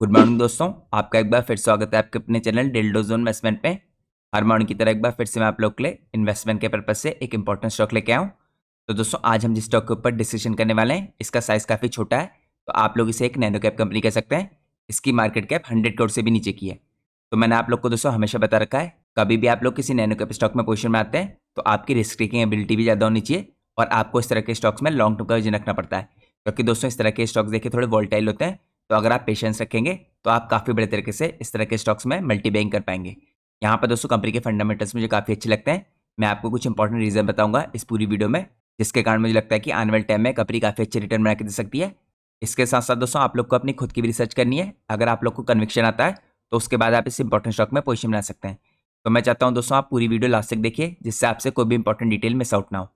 Good morning दोस्तों, आपका एक बार फिर स्वागत है आपके अपने चैनल डेल्डोजोन इन्वेस्टमेंट पे। हर मॉर्निंग की तरह एक बार फिर से मैं आप लोग के लिए इन्वेस्टमेंट के पर्पज से एक इंपॉर्टेंट स्टॉक लेके आऊँ। तो दोस्तों आज हम जिस स्टॉक के ऊपर डिस्कशन करने वाले हैं इसका साइज काफ़ी छोटा है, तो आप लोग इसे एक नैनो कैप कंपनी कह सकते हैं। इसकी मार्केट कैप 100 करोड़ से भी नीचे की है। तो मैंने आप लोग को दोस्तों हमेशा बता रखा है, कभी भी आप लोग किसी नैनो कैप स्टॉक में पोजीशन में आते हैं तो आपकी रिस्क टेकिंग एबिलिटी भी ज़्यादा होनी चाहिए और आपको इस तरह के स्टॉक्स में लॉन्ग टर्म का विजन रखना पड़ता है, क्योंकि दोस्तों इस तरह के स्टॉक्स देखिए थोड़े वोलेटाइल होते हैं। तो अगर आप पेशेंस रखेंगे तो आप काफ़ी बड़े तरीके से इस तरह के स्टॉक्स में मल्टी बैइंग कर पाएंगे। यहाँ पर दोस्तों कंपनी के फंडामेंटल्स मुझे काफ़ी अच्छे लगते हैं। मैं आपको कुछ इंपॉर्टेंट रीज़न बताऊंगा इस पूरी वीडियो में, जिसके कारण मुझे लगता है कि आने वाले टाइम में कंपनी काफ़ी अच्छे रिटर्न बना के दे सकती है। इसके साथ साथ दोस्तों आप लोग को अपनी खुद की भी रिसर्च करनी है। अगर आप लोग को कन्विक्शन आता है तो उसके बाद आप इस इंपॉर्टेंट स्टॉक में पोजीशन बना सकते हैं। तो मैं चाहता हूँ दोस्तों आप पूरी वीडियो लास्ट तक देखिए, जिससे आपसे कोई भी इंपॉर्टेंट डिटेल मिस आउट ना हो।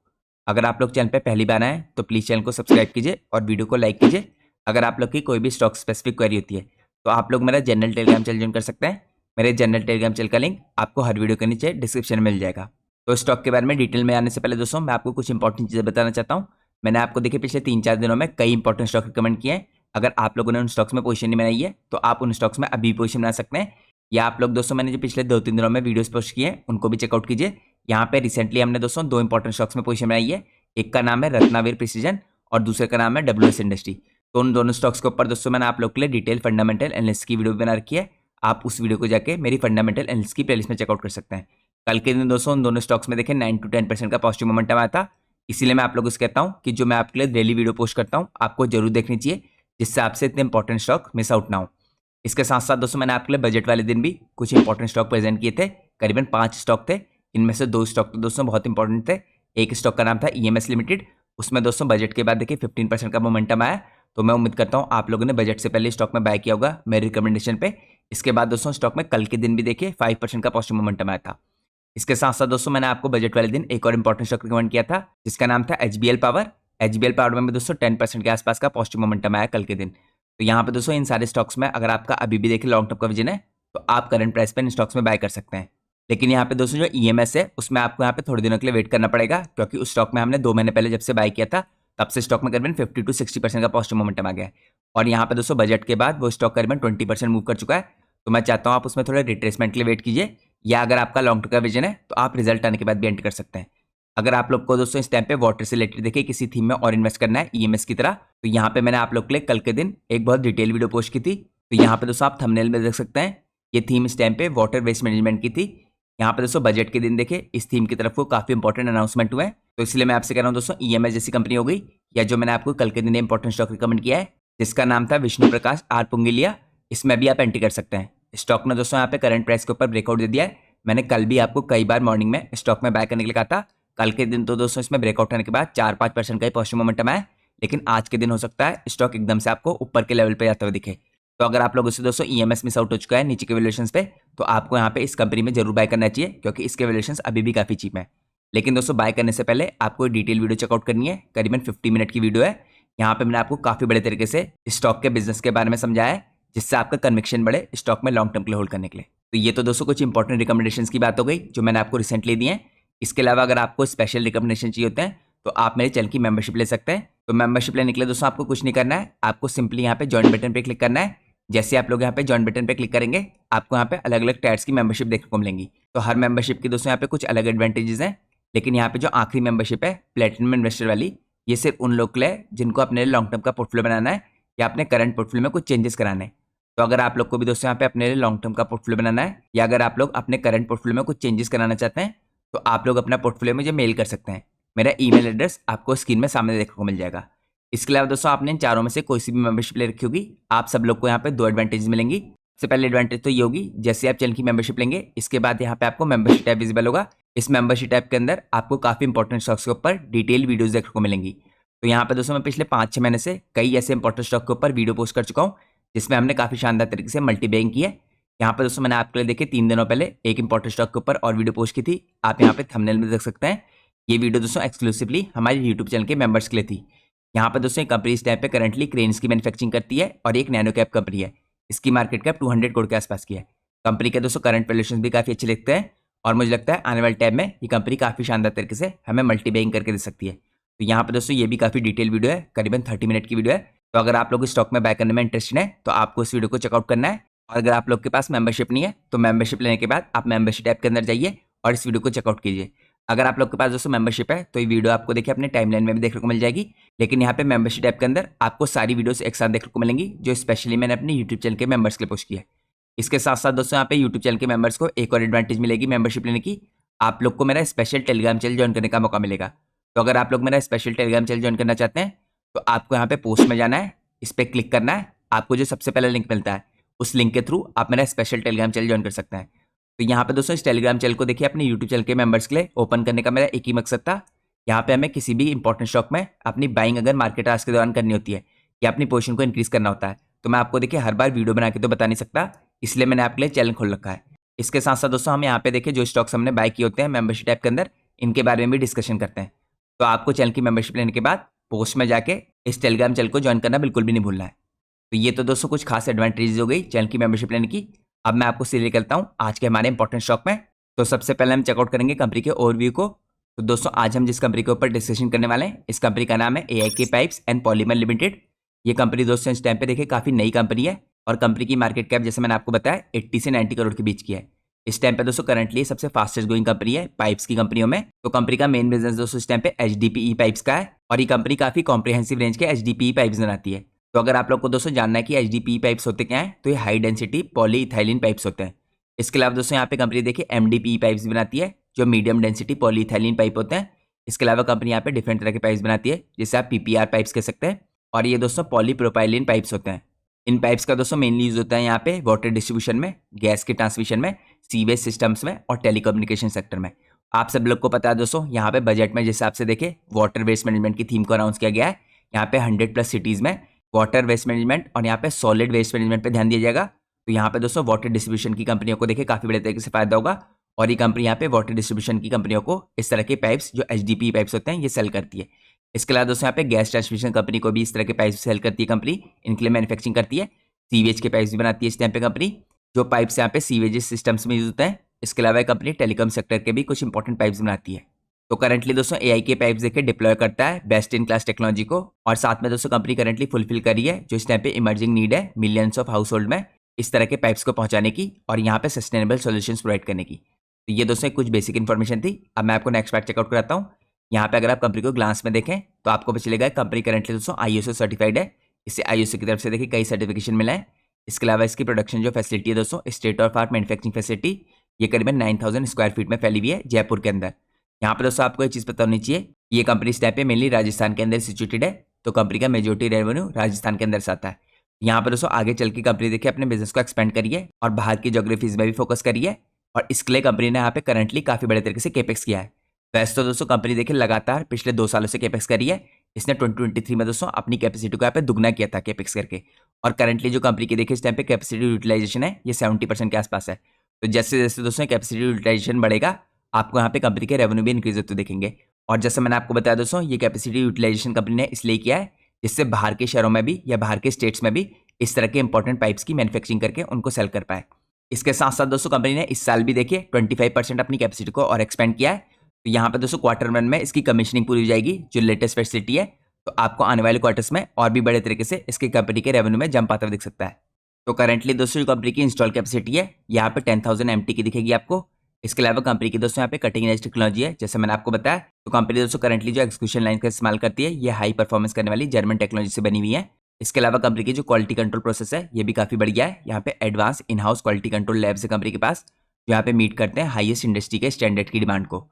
अगर आप लोग चैनल पर पहली बार आए तो प्लीज़ चैनल को सब्सक्राइब कीजिए और वीडियो को लाइक कीजिए। अगर आप लोग की कोई भी स्टॉक स्पेसिफिक क्वेरी होती है तो आप लोग मेरा जनरल टेलीग्राम चैनल ज्वाइन कर सकते हैं। मेरे जनरल टेलीग्राम चैनल का लिंक आपको हर वीडियो के नीचे डिस्क्रिप्शन में मिल जाएगा। तो स्टॉक के बारे में डिटेल में आने से पहले दोस्तों मैं आपको कुछ इंपॉर्टेंट चीज़ें बताना चाहता हूँ। मैंने आपको देखिए पिछले 3-4 दिनों में कई इंपॉर्टेंट स्टॉक रिकमेंड किए हैं। अगर आप लोगों ने उन स्टॉक्स में पोजीशन नहीं बनाई है तो आप उन स्टॉक्स में अभी पोजीशन बना सकते हैं। या आप लोग दोस्तों मैंने जो पिछले 2-3 दिनों में वीडियोस पोस्ट किए हैं उनको भी चेकआउट कीजिए। यहाँ पे रिसेंटली हमने दोस्तों 2 इंपॉर्टेंट स्टॉक्स में पोजीशन बनाई है। एक का नाम है रत्नावीर प्रिसीजन और दूसरे का नाम है WS इंडस्ट्री। तो उन दोनों स्टॉक्स के ऊपर दोस्तों मैंने आप लोग के लिए डिटेल फंडामेंटल एनालिसिस की वीडियो बना रखी है। आप उस वीडियो को जाके मेरी फंडामेंटल एनालिसिस की प्लेलिस्ट में चेकआउट कर सकते हैं। कल के दिन दोस्तों उन दोनों स्टॉक्स में देखें 9 to 10% का पॉजिटिव मोमेंटम आया था। इसीलिए मैं आप लोगों से कहता हूँ कि जो मैं आपके लिए डेली वीडियो पोस्ट करता हूँ आपको जरूर देखनी चाहिए, जिससे आपसे इतने इंपॉर्टेंट स्टॉक मिस आउट ना हो। इसके साथ साथ दोस्तों मैंने आपके लिए बजट वाले दिन भी कुछ इंपॉर्टेंट स्टॉक प्रेजेंट किए थे। करीबन 5 स्टॉक थे। इनमें से 2 स्टॉक तो दोस्तों बहुत इंपॉर्टेंट थे। एक स्टॉक का नाम था EMS लिमिटेड। उसमें दोस्तों बजट के बाद देखिए 15% का मोमेंटम आया। तो मैं उम्मीद करता हूँ आप लोगों ने बजट से पहले स्टॉक में बाय किया होगा मेरे रिकमेंडेशन पे। इसके बाद दोस्तों स्टॉक में कल के दिन भी देखिए 5% का पॉजिटिव मोमेंटम आया था। इसके साथ साथ दोस्तों मैंने आपको बजट वाले दिन एक और इंपॉर्टेंट स्टॉक रिकमेंड किया था, जिसका नाम था HBL पावर। HBL पावर में दोस्तों 10% के आसपास का पॉजिटिव मोमेंटम आया कल के दिन। तो यहाँ पे दोस्तों इन सारे स्टॉक्स में अगर आपका अभी भी देखिए लॉन्ग टर्म का विजन है तो आप करंट प्राइस पे इन स्टॉक्स में बाय कर सकते हैं। लेकिन यहाँ पे दोस्तों जो EMS है उसमें आपको यहाँ पे थोड़े दिनों के लिए वेट करना पड़ेगा, क्योंकि उस स्टॉक में हमने 2 महीने पहले जब से बाय किया था तब से स्टॉक में करीबन 50 to 60% का पॉजिटिव मोमेंटम आ गया है। और यहाँ पे दोस्तों बजट के बाद वो स्टॉक करीबन 20% मूव कर चुका है। तो मैं चाहता हूँ आप उसमें थोड़ा रिट्रेसमेंट के लिए वेट कीजिए, या अगर आपका लॉन्ग टर्म का विजन है तो आप रिजल्ट आने के बाद भी एंटर कर सकते हैं। अगर आप लोग को दोस्तों इस टाइम पे वाटर से रिलेटेड देखिए किसी थीम में और इन्वेस्ट करना है EMS की तरह, तो यहाँ पे मैंने आप लोग के लिए कल के दिन एक बहुत डिटेल वीडियो पोस्ट की थी। तो यहाँ पे दोस्तों आप थंबनेल में देख सकते हैं ये थीम इस टाइम पे वाटर वेस्ट मैनेजमेंट की थी। यहाँ पे दोस्तों बजट के दिन देखिए इस थीम की तरफ को काफी इंपॉर्टेंट अनाउंसमेंट हुए हैं। तो इसलिए मैं आपसे कह रहा हूँ दोस्तों EMS जैसी कंपनी हो गई, या जो मैंने आपको कल के दिन इंपॉर्टेंट स्टॉक रिकमेंड किया है जिसका नाम था विष्णु प्रकाश आर पुंगिलिया, इसमें भी आप एंट्री कर सकते हैं। स्टॉक ने दोस्तों यहाँ पे करंट प्राइस के ऊपर ब्रेकआउट दे दिया है। मैंने कल भी आपको कई बार मॉर्निंग में स्टॉक में बाय करने के लिए कहा था। कल के दिन तो दोस्तों इसमें ब्रेकआउट होने के बाद 4-5% का ही पॉजिटिव मोमेंटम आया, लेकिन आज के दिन हो सकता है स्टॉक एकदम से आपको ऊपर के लेवल पे जाते हुए दिखे। तो अगर आप लोगों से दोस्तों EMS मिस आउट हो चुका है नीचे के वैल्यूएशंस पे, तो आपको यहाँ पे इस कंपनी में जरूर बाय करना चाहिए, क्योंकि इसके वैल्यूएशंस अभी भी काफी चीप है। लेकिन दोस्तों बाय करने से पहले आपको डिटेल वीडियो चेकआउट करनी है। करीबन 50 मिनट की वीडियो है। यहाँ पे मैंने आपको काफी बड़े तरीके से स्टॉक के बिजनेस के बारे में समझाया है, जिससे आपका कन्विक्शन बढ़े स्टॉक में लॉन्ग टर्म के लिए होल्ड करने के लिए। तो ये तो दोस्तों कुछ इंपॉर्टेंट रिकमेंडेशंस की बात हो गई जो मैंने आपको रिसेंटली दी है। इसके अलावा अगर आपको स्पेशल रिकमेंडेशन चाहिए होते हैं तो आप मेरे चैनल की मेंबरशिप ले सकते हैं। तो मेंबरशिप लेने के लिए दोस्तों आपको कुछ नहीं करना है, आपको सिंपली यहाँ पे ज्वाइन बटन पे क्लिक करना है। जैसे आप लोग यहाँ पे ज्वाइन बटन पे क्लिक करेंगे आपको यहाँ पे अलग अलग टायर्स की मेंबरशिप देखने को मिलेंगी। तो हर मेंबरशिप की दोस्तों यहाँ पे कुछ अलग एडवांटेजेस हैं, लेकिन यहाँ पे जो आखिरी मेंबरशिप है प्लेटिनम इन्वेस्टर वाली, ये सिर्फ उन लोग के लिए जिनको अपने लॉन्ग टर्म का पोर्टफोलियो बनाना है या अपने करंट पोर्टफोलियो में कुछ चेंजेस कराने हैं। तो अगर आप लोग को भी दोस्तों यहाँ पे अपने लिए लॉन्ग टर्म का पोर्टफोलियो बनाना है, या अगर आप लोग अपने करंट पोर्टफोलियो में कुछ चेंजेस कराना चाहते हैं, तो आप लोग अपना पोर्टफोलियो मुझे मेल कर सकते हैं। मेरा ईमेल एड्रेस आपको स्क्रीन में सामने देखने को मिल जाएगा। इसके अलावा दोस्तों आपने इन चारों में से कोई सी भी मेंबरशिप ले रखी होगी, आप सब लोग को यहाँ पे 2 एडवांटेज मिलेंगी। सबसे पहले एडवांटेज तो ये होगी, जैसे आप चैनल की मेंबरशिप लेंगे इसके बाद यहाँ पे आपको मेंबरशिप टैब विजिबल होगा। इस मेंबरशिप टैब के अंदर आपको काफी इंपॉर्टेंट स्टॉक्स के ऊपर डिटेल वीडियोस देखने को मिलेंगी। तो यहाँ पे दोस्तों मैं पिछले 5-6 महीने से कई ऐसे इंपॉर्टेंट स्टॉक के ऊपर वीडियो पोस्ट कर चुका हूँ, जिसमें हमने काफी शानदार तरीके से मल्टी बैइंग की है। यहाँ पे दोस्तों मैंने आपके लिए देखिए 3 दिनों पहले एक इंपॉर्टेंट स्टॉक के ऊपर और वीडियो पोस्ट की थी। आप यहाँ पे थंबनेल में देख सकते हैं। ये वीडियो दोस्तों एक्सक्लूसिवली हमारे यूट्यूब चैनल के मेंबर्स के लिए थी। यहाँ पे दोस्तों कंपनी इस टाइम पे करंटली क्रेन्स की मैन्युफैक्चरिंग करती है और एक नैनो कैप कंपनी है। इसकी मार्केट कैप 200 करोड़ के आसपास की है। कंपनी के दोस्तों करंट वैल्यूएशन भी काफी अच्छे लगते हैं, और मुझे लगता है आने वाले टाइम में ये कंपनी काफी शानदार तरीके से हमें मल्टी बैइंग करके दे सकती है। तो यहाँ पे दोस्तों ये भी काफी डिटेल वीडियो है, करीबन 30 मिनट की वीडियो है। तो अगर आप लोग इस स्टॉक में बाय करने में इंटरेस्टेड है तो आपको इस वीडियो को चेकआउट करना है। और अगर आप लोग के पास मेंबरशिप नहीं है तो मेंबरशिप लेने के बाद आप मेंबरशिप ऐप के अंदर जाइए और इस वीडियो को चेकआउट कीजिए। अगर आप लोग के पास दोस्तों मेंबरशिप है तो ये वीडियो आपको देखिए अपने टाइमलाइन में भी देखने को मिल जाएगी, लेकिन यहाँ पे मेंबरशिप ऐप के अंदर आपको सारी वीडियोस एक साथ देखने को मिलेंगी जो स्पेशली मैंने अपने यूट्यूब चैनल के मेंबर्स के लिए पोस्ट किया है। इसके साथ साथ दोस्तों यहाँ पे यूट्यूब चैनल के मेंबर्स को एक और एडवांटेज मिलेगी मेंबरशिप लेने की, आप लोग को मेरा स्पेशल टेलीग्राम चैनल ज्वाइन करने का मौका मिलेगा। तो अगर आप लोग मेरा स्पेशल टेलीग्राम चैनल ज्वाइन करना चाहते हैं तो आपको यहाँ पे पोस्ट में जाना है, इस पर क्लिक करना है, आपको जो सबसे पहला लिंक मिलता है उस लिंक के थ्रू आप मेरा स्पेशल टेलीग्राम चैनल ज्वाइन कर सकते हैं। तो यहाँ पे दोस्तों इस टेलीग्राम चैनल को देखिए अपने यूट्यूब चैनल के मेंबर्स के लिए ओपन करने का मेरा एक ही मकसद था। यहाँ पे हमें किसी भी इंपॉर्टेंट स्टॉक में अपनी बाइंग अगर मार्केट आज के दौरान करनी होती है या अपनी पोजीशन को इंक्रीज करना होता है तो मैं आपको देखिए हर बार वीडियो बना के तो बता नहीं सकता, इसलिए मैंने आपके लिए चैनल खोल रखा है। इसके साथ साथ दोस्तों हम यहाँ पे देखिए जो स्टॉक्स हमने बाय किए होते हैं मेंबरशिप ऐप के अंदर, इनके बारे में भी डिस्कशन करते हैं। तो आपको चैनल की मेंबरशिप लेने के बाद पोस्ट में जाके इस टेलीग्राम चैनल को ज्वाइन करना बिल्कुल भी नहीं भूलना है। तो ये तो दोस्तों कुछ खास एडवांटेजेस हो गई चैनल की मेंबरशिप लेने की। अब मैं आपको सीधे करता हूँ आज के हमारे इंपॉर्टेंट स्टॉक में। तो सबसे पहले हम चेकआउट करेंगे कंपनी के ओवरव्यू को। तो दोस्तों आज हम जिस कंपनी के ऊपर डिस्कशन करने वाले हैं इस कंपनी का नाम है AIK pipes and polymer limited. ये कंपनी दोस्तों इस टाइम पे देखिए काफी नई कंपनी है और कंपनी की मार्केट कैप जैसे मैंने आपको बताया 80 से 90 करोड़ के बीच की है। इस टाइम पे दोस्तों करंटली सबसे फास्टेस्ट ग्रोइंग कंपनी है पाइप्स की कंपनियों में। तो कंपनी का मेन बिजनेस दोस्तों इस टाइम पे HDPE पाइप्स का है और ये कंपनी काफी कॉम्प्रिहेंसिव रेंज के HDPE पाइप्स बनाती है। तो अगर आप लोग को दोस्तों जानना है कि HDPE पाइप्स होते क्या हैं तो ये हाई डेंसिटी पॉलीइथाइलिन पाइप्स होते हैं। इसके अलावा दोस्तों यहाँ पे कंपनी देखिए MDPE पाइप्स बनाती है जो मीडियम डेंसिटी पॉलीइथाइलिन पाइप होते हैं। इसके अलावा कंपनी यहाँ पे डिफरेंट तरह के पाइप्स बनाती है जिसे आप PPR पाइप्स कह सकते हैं और ये दोस्तों पॉलीप्रोपाइलिन पाइप्स होते हैं। इन पाइप्स का दोस्तों मेनली यूज होता है यहाँ पे वाटर डिस्ट्रीब्यूशन में, गैस के ट्रांसमिशन में, सीवेज सिस्टम्स में और टेलीकम्युनिकेशन सेक्टर में। आप सब लोग को पता है दोस्तों यहाँ पे बजट में जिस हिसाब से देखे वाटर वेस्ट मैनेजमेंट की थीम को अनाउंस किया गया है। यहाँ पे 100+ सिटीज में वाटर वेस्ट मैनेजमेंट और यहाँ पे सॉलिड वेस्ट मैनेजमेंट पे ध्यान दिया जाएगा। तो यहाँ पे दोस्तों वाटर डिस्ट्रीब्यूशन की कंपनियों को देखे काफी बड़े तरीके से फायदा होगा और ये कंपनी यहाँ पे वाटर डिस्ट्रीब्यूशन की कंपनियों को इस तरह के पाइप्स जो HDPE पाइप्स होते हैं ये सेल करती है। इसके अलावा दोस्तों यहाँ पे गैस ट्रांसमिशन कंपनी को भी इस तरह के पाइप्स सेल करती है कंपनी, इनके लिए मैन्युफैक्चरिंग करती है। सीवेज के पाइप्स भी बनाती है इस टाइम पे कंपनी, जो पाइप्स यहाँ पे सीवेज सिस्टम्स में यूज होते हैं। इसके अलावा कंपनी टेलीकॉम सेक्टर के भी कुछ इंपॉर्टेंट पाइप्स बनाती है। तो करंटली दोस्तों AIK पाइप्स देखिए डिप्लॉय करता है बेस्ट इन क्लास टेक्नोलॉजी को और साथ में दोस्तों कंपनी करंटली फुलफिल करी है जो इस टाइम पे इमर्जिंग नीड है मिलियंस ऑफ हाउस होल्ड में इस तरह के पाइप्स को पहुंचाने की और यहाँ पे सस्टेनेबल सॉल्यूशंस प्रोवाइड करने की। तो ये दोस्तों कुछ बेसिक इन्फॉर्मेशन थी। अब मैं आपको नेक्स्ट पार्ट चेकआउट कराता हूँ। यहाँ पे अगर आप कंपनी को ग्लांस में देखें तो आपको पता चलेगा कंपनी करंटली दोस्तों ISO सर्टिफाइड है। इसे ISO की तरफ से देखिए कई सर्टिफिकेशन मिला है। इसके अलावा इसकी प्रोडक्शन जो फैसिलिटी है दोस्तों state of art manufacturing facility, ये करीबन 9000 स्क्वायर फीट में फैली हुई है जयपुर के अंदर। यहाँ पे दोस्तों आपको एक चीज़ पता होनी चाहिए, ये कंपनी इस टाइप पे मेनली राजस्थान के अंदर सिचुएटेड है। तो कंपनी का मेजोरिटी रेवेन्यू राजस्थान के अंदर से आता है। यहाँ पर दोस्तों आगे चल के कंपनी देखिए अपने बिजनेस को एक्सपेंड करिए और बाहर की ज्योग्राफीज में भी फोकस करिए और इसके लिए कंपनी ने यहाँ पे करंटली काफी बड़े तरीके से केपेक्स किया है। वैसे तो दोस्तों कंपनी देखिए लगातार पिछले 2 सालों से केपेक्स करी है। इसने 2023 में दोस्तों अपनी कैपेसिटी को यहाँ पे दुगना किया था केपेक्स करके और करंटली जो कंपनी की देखिए इस टाइम पे कैपेसिटी यूटिलाइजेशन है ये 70% के आसपास है। तो जैसे जैसे दोस्तों कैपेसिटी यूटिलाइजेशन बढ़ेगा आपको यहाँ पे कंपनी के रेवेन्यू भी इंक्रीज होते दिखेंगे। और जैसे मैंने आपको बताया दोस्तों ये कैपेसिटी यूटिलाइजेशन कंपनी ने इसलिए किया है जिससे बाहर के शहरों में भी या बाहर के स्टेट्स में भी इस तरह के इंपॉर्टेंट पाइप्स की मैन्युफैक्चरिंग करके उनको सेल कर पाए। इसके साथ साथ दोस्तों कंपनी ने इस साल भी देखिए 25% अपनी कैपेसिटी को और एक्सपेंड किया है। तो यहाँ पे दोस्तों Q1 में इसकी कमीशनिंग पूरी हो जाएगी जो लेटेस्ट फैसिलिटी है। तो आपको आने वाले क्वार्टर्स में और भी बड़े तरीके से इसकी कंपनी के रेवेन्यू में जंप आता हुआ दिख सकता है। तो करंटली दोस्तों जो कंपनी की इंस्टॉल कैपेसिटी है यहाँ पे 10,000 MT की दिखेगी आपको। इसके अलावा कंपनी की दोस्तों यहाँ पे कटिंग एज टेक्नोलॉजी है जैसे मैंने आपको बताया। तो कंपनी दोस्तों करंटली जो एक्सक्यूशन लाइन का इस्तेमाल करती है ये हाई परफॉर्मेंस करने वाली जर्मन टेक्नोलॉजी से बनी हुई है। इसके अलावा कंपनी की जो क्वालिटी कंट्रोल प्रोसेस है ये भी काफ़ी बढ़िया है। यहाँ पे advance in house quality control labs है कंपनी के पास जो यहाँ पे मीट करते हैं हाईएस्ट इंडस्ट्री के स्टैंडर्ड की डिमांड को।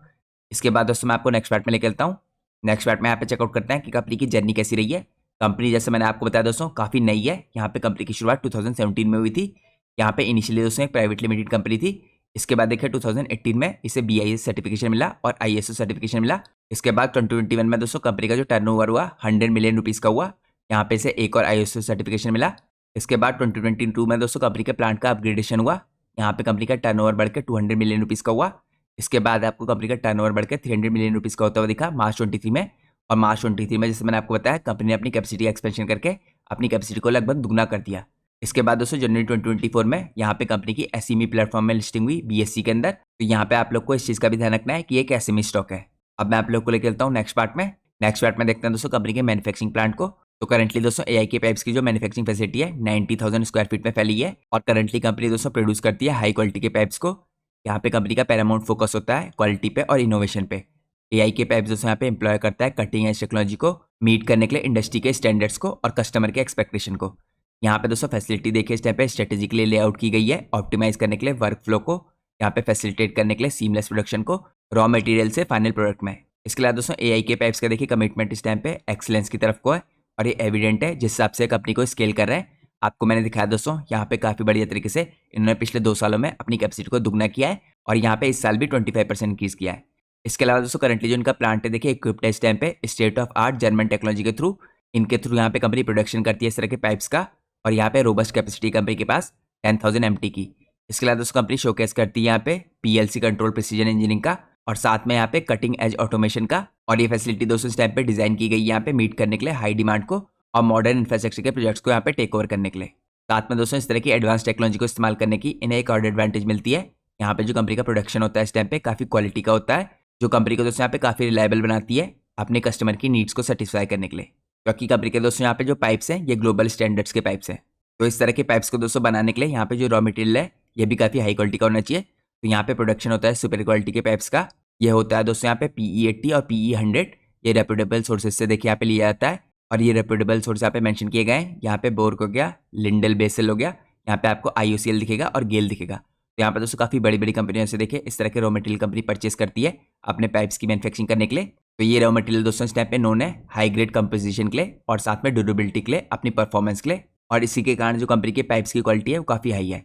इसके बाद दोस्तों मैं आपको नेक्स्ट पार्ट में लेकर चलता हूँ। नेक्स्ट पार्ट में यहाँ पे चेकआउट करते हैं कि कंपनी की जर्नी कैसी रही है। कंपनी जैसे मैंने आपको बताया दोस्तों काफ़ी नई है। यहाँ पे कंपनी की शुरुआत 2017 में हुई थी। यहाँ पे इनिशियली दोस्तों एक प्राइवेट लिमिटेड कंपनी थी। इसके बाद देखिए 2018 में इसे BIS सर्टिफिकेशन मिला और ISO सर्टिफिकेशन मिला। इसके बाद 2021 में दोस्तों कंपनी का जो टर्नओवर हुआ 100 मिलियन रुपीज़ का हुआ। यहाँ पे इसे एक और ISO सर्टिफिकेशन मिला। इसके बाद 2022 में दोस्तों कंपनी के प्लांट का अपग्रेडेशन हुआ। यहाँ पे कंपनी का टर्नओवर बढ़ के 200 मिलियन रुपीज़ का हुआ। इसके बाद आपको कंपनी का टर्नओवर बढ़ के 300 मिलियन रुपीज़ का होता हुआ दिखा मार्च 23 में। और मार्च 23 में जैसे मैंने आपको बताया कंपनी ने अपनी कैपेसिटी एक्सपेंशन करके अपनी कैपेसिटी को लगभग दुगना कर दिया। इसके बाद दोस्तों जनवरी 2024 में यहाँ पे कंपनी की SME प्लेटफॉर्म में लिस्टिंग हुई BSE के अंदर। तो यहाँ पे आप लोग को इस चीज़ का भी ध्यान रखना है कि एक SME स्टॉक है। अब मैं आप लोग को लेकर चलता हूँ नेक्स्ट पार्ट में। नेक्स्ट पार्ट में देखते हैं दोस्तों कंपनी के मैन्युफैक्चरिंग प्लांट को। तो करंटली दोस्तों एआई के पाइप्स की जो मैन्युफैक्चरिंग फैसिलिटी है 90,000 स्क्वायर फीट में फैली है और करंटली कंपनी दोस्तों प्रोड्यूस करती है हाई क्वालिटी के पाइप्स को। यहाँ पे कंपनी का पैरामाउंट फोकस होता है क्वालिटी पे और इनोवेशन पे। एआई के पाइप्स दोस्तों यहाँ पे एम्प्लॉय करता है कटिंग एज टेक्नोलॉजी को मीट करने के लिए इंडस्ट्री के स्टैंडर्ड्स को और कस्टमर के एक्सपेक्टेशन को। यहाँ पे दोस्तों फैसिलिटी देखिए इस टाइम पे स्ट्रेटेजिकली लेआउट की गई है ऑप्टिमाइज करने के लिए वर्क फ्लो को, यहाँ पे फैसिलिटेट करने के लिए सीमलेस प्रोडक्शन को रॉ मटेरियल से फाइनल प्रोडक्ट में। इसके अलावा दोस्तों एआई के पाइप्स का देखिए कमिटमेंट इस टाइम पे एक्सीलेंस की तरफ को है और ये एविडेंट है जिस हिसाब से कंपनी को स्केल कर रहे हैं। आपको मैंने दिखाया दोस्तों यहाँ पे काफ़ी बढ़िया तरीके से इन्होंने पिछले 2 सालों में अपनी कैपेसिटी को दुगना किया है और यहाँ पे इस साल भी 25% इंक्रीज किया है। इसके अलावा दोस्तों करंटली जो इनका प्लांट है देखिए इक्विप्ड है इस टाइम पे state of art German technology के थ्रू। इनके थ्रू यहाँ पे कंपनी प्रोडक्शन करती है इस तरह के पाइप्स का और यहाँ पे रोबस्ट कैपेसिटी कंपनी के पास 10,000 MT की। इसके अलावा दोस्तों कंपनी शोकेस करती है यहाँ पे PLC कंट्रोल प्रिसीजन इंजीनियरिंग का और साथ में यहाँ पे कटिंग एज ऑटोमेशन का। और ये फैसिलिटी दोस्तों इस टाइम पे डिजाइन की गई यहाँ पे मीट करने के लिए हाई डिमांड को और मॉडर्न इंफ्रास्ट्रक्चर के प्रोजेक्ट्स को यहाँ पे टेक ओवर करने के लिए। साथ में दोस्तों इस तरह की एडवांस टेक्नोलॉजी को इस्तेमाल करने की इन्हें एक और एडवांटेज मिलती है। यहाँ पे जो कंपनी का प्रोडक्शन होता है इस टाइम पे काफ़ी क्वालिटी का होता है जो कंपनी को दोस्तों यहाँ पे काफ़ी रिलायबल बनाती है अपने कस्टमर की नीड्स को सेटिस्फाई करने के लिए। क्योंकि कंपनी के दोस्तों यहाँ पे जो पाइप्स हैं ये ग्लोबल स्टैंडर्ड्स के पाइप्स हैं। तो इस तरह के पाइप्स को दोस्तों बनाने के लिए यहाँ पे जो रॉ मटेरियल है ये भी काफ़ी हाई क्वालिटी का होना चाहिए। तो यहाँ पे प्रोडक्शन होता है सुपर क्वालिटी के पाइप्स का। ये होता है दोस्तों यहाँ पे PE80 और PE100। ये रेप्यूटेबल सोर्सेज से देखिए यहाँ पे लिया जाता है और ये रेप्यूटेबल सोर्स यहाँ पे मेंशन किए गए हैं। यहाँ पे बोर्क हो गया, लिंडल बेसल हो गया, यहाँ पे आपको IOCL दिखेगा और गेल दिखेगा। तो यहाँ पे दोस्तों काफ़ी बड़ी बड़ी कंपनियों से देखिए इस तरह के रॉ मटेरियल कंपनी परचेस करती है अपने पाइप्स की मैन्युफैक्चरिंग करने के लिए। तो ये रॉ मटेरियल दोस्तों इस टाइप पे नोन है हाई ग्रेड कंपोजिशन के लिए और साथ में ड्यूरेबिलिटी के लिए अपनी परफॉर्मेंस के लिए और इसी के कारण जो कंपनी के पाइप्स की क्वालिटी है वो काफ़ी हाई है।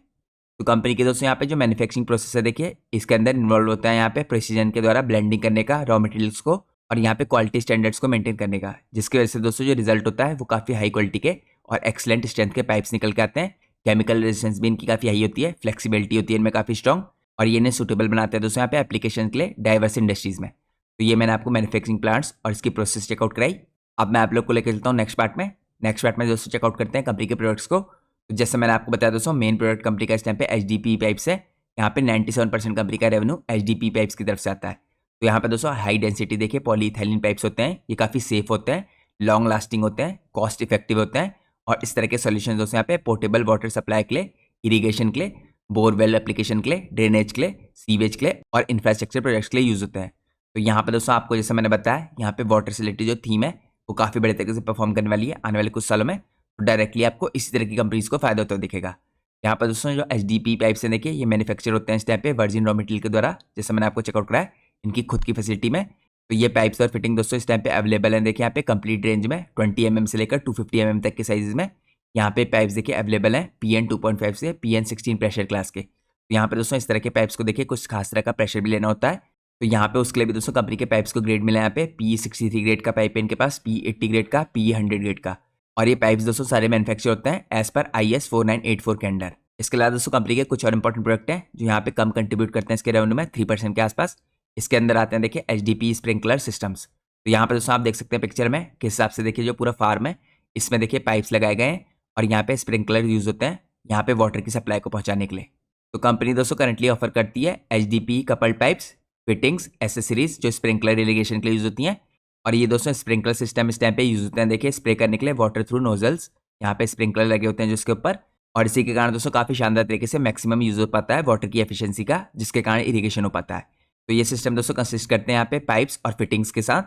तो कंपनी के दोस्तों यहाँ पे जो मैन्युफैक्चरिंग प्रोसेस है देखिए इसके अंदर इन्वॉल्व होता है यहाँ पे प्रिसीजन के द्वारा ब्लेंडिंग करने का रॉ मटेरियल्स को और यहाँ पे क्वालिटी स्टैंडर्ड्स को मेंटेन करने का, जिसकी वजह से दोस्तों जो रिजल्ट होता है वो काफ़ी हाई क्वालिटी के और एक्सलेंट स्ट्रेंथ के पाइप्स निकल के आते हैं। केमिकल रेजिस्टेंस भी इनकी काफ़ी हाई होती है, फ्लेक्सिबिलिटी होती है इनमें काफ़ी स्ट्रॉन्ग और ये इन्हें सूटेबल बनाते हैं दोस्तों यहाँ पे एप्लीकेशन के लिए डाइवर्स इंडस्ट्रीज में। तो ये मैंने आपको मैन्युफैक्चरिंग प्लांट्स और इसकी प्रोसेस चेकआउट कराई। अब मैं आप लोग को लेकर चलता हूँ नेक्स्ट पार्ट में। नेक्स्ट पार्ट में दोस्तों चेकआउट करते हैं कंपनी के प्रोडक्ट्स को। तो जैसे मैंने आपको बताया दोस्तों मेन प्रोडक्ट कंपनी का इस टाइम पे HDPE पाइप्स है। यहाँ पे 97% कंपनी का रेवेन्यू HDPE पाइप्स की तरफ से आता है। तो यहाँ पे दोस्तों हाई डेंसिटी देखिए पॉलीइथाइलिन पाइप्स होते हैं, ये काफ़ी सेफ होते हैं, लॉन्ग लास्टिंग होते हैं, कॉस्ट इफेक्टिव होते हैं और इस तरह के सोल्यूशन दोस्तों यहाँ पे पोर्टेबल वाटर सप्लाई के लिए, इरीगेशन के लिए, बोरवेल एप्लीकेशन के लिए, ड्रेनेज के लिए, सीवेज के लिए और इंफ्रास्ट्रक्चर प्रोजेक्ट्स के लिए यूज़ होते हैं। तो यहाँ पे दोस्तों आपको जैसे मैंने बताया यहाँ पे वाटर से रिलेटेड जो थीम है वो काफ़ी बड़े तरीके से परफॉर्म करने वाली है आने वाले कुछ सालों में। तो डायरेक्टली आपको इसी तरह की कंपनीज को फायदा होता दिखेगा। यहाँ पर दोस्तों जो HDPE पाइप्स हैं देखिए ये मैन्युफैक्चर होते हैं इस टाइप पे वर्जिन रॉ मटेरियल के द्वारा, जैसे मैंने आपको चेकआउट कराया इनकी खुद की फैसिलिटी में। तो ये पाइप्स और फिटिंग दोस्तों इस टाइम पे अवेलेबल हैं देखिए यहाँ पे कंप्लीट रेंज में 20 mm से लेकर 250 mm तक के साइजेस में। यहाँ पे पाइप्स देखिए अवेलेबल हैं PN 2.5 से PN 16 प्रेशर क्लास के। तो यहाँ पे दोस्तों इस तरह के पाइप्स को देखिए कुछ खास तरह का प्रेशर भी लेना होता है। तो यहाँ पे उसके लिए भी दोस्तों कंपनी के पाइप्स को ग्रेड मिला है यहाँ पे PE63 ग्रेड का पाइप है इनके पास, PE80 ग्रेड का, PE100 ग्रेड का। और ये पाइप्स दोस्तों सारे मैन्युफैक्चर होते हैं एज पर IS 4984 के अंडर। इसके अलावा दोस्तों कंपनी के कुछ और इंपॉर्टेंट प्रोडक्ट हैं जो यहाँ पे कम कंट्रीब्यूट करते हैं इसके रेवेन्यू में 3% के आसपास। इसके अंदर आते हैं देखिए HDPE स्प्रिंकलर सिस्टम्स। तो यहाँ पे दोस्तों आप देख सकते हैं पिक्चर में किस हिसाब से देखिए जो पूरा फार्म है इसमें देखिए पाइप्स लगाए गए हैं और यहाँ पे स्प्रिंकलर यूज होते हैं यहाँ पे वाटर की सप्लाई को पहुँचाने के लिए। तो कंपनी दोस्तों करंटली ऑफर करती है HDPE coupled pipes, fittings, accessories जो स्प्रिंकलर इरिगेशन के लिए यूज होती हैं। और ये दोस्तों स्प्रिंकलर सिस्टम इस टाइम पे यूज होते हैं देखिए स्प्रे करने के लिए वाटर थ्रू नोजल्स, यहाँ पे स्प्रिंकलर लगे होते हैं जिसके ऊपर, और इसी के कारण दोस्तों काफ़ी शानदार तरीके से मैक्सिमम यूज हो पाता है वाटर की एफिशिएंसी का, जिसके कारण इरिगेशन हो पाता है। तो ये सिस्टम दोस्तों कंसिस्ट करते हैं यहाँ पे पाइप्स और फिटिंग्स के साथ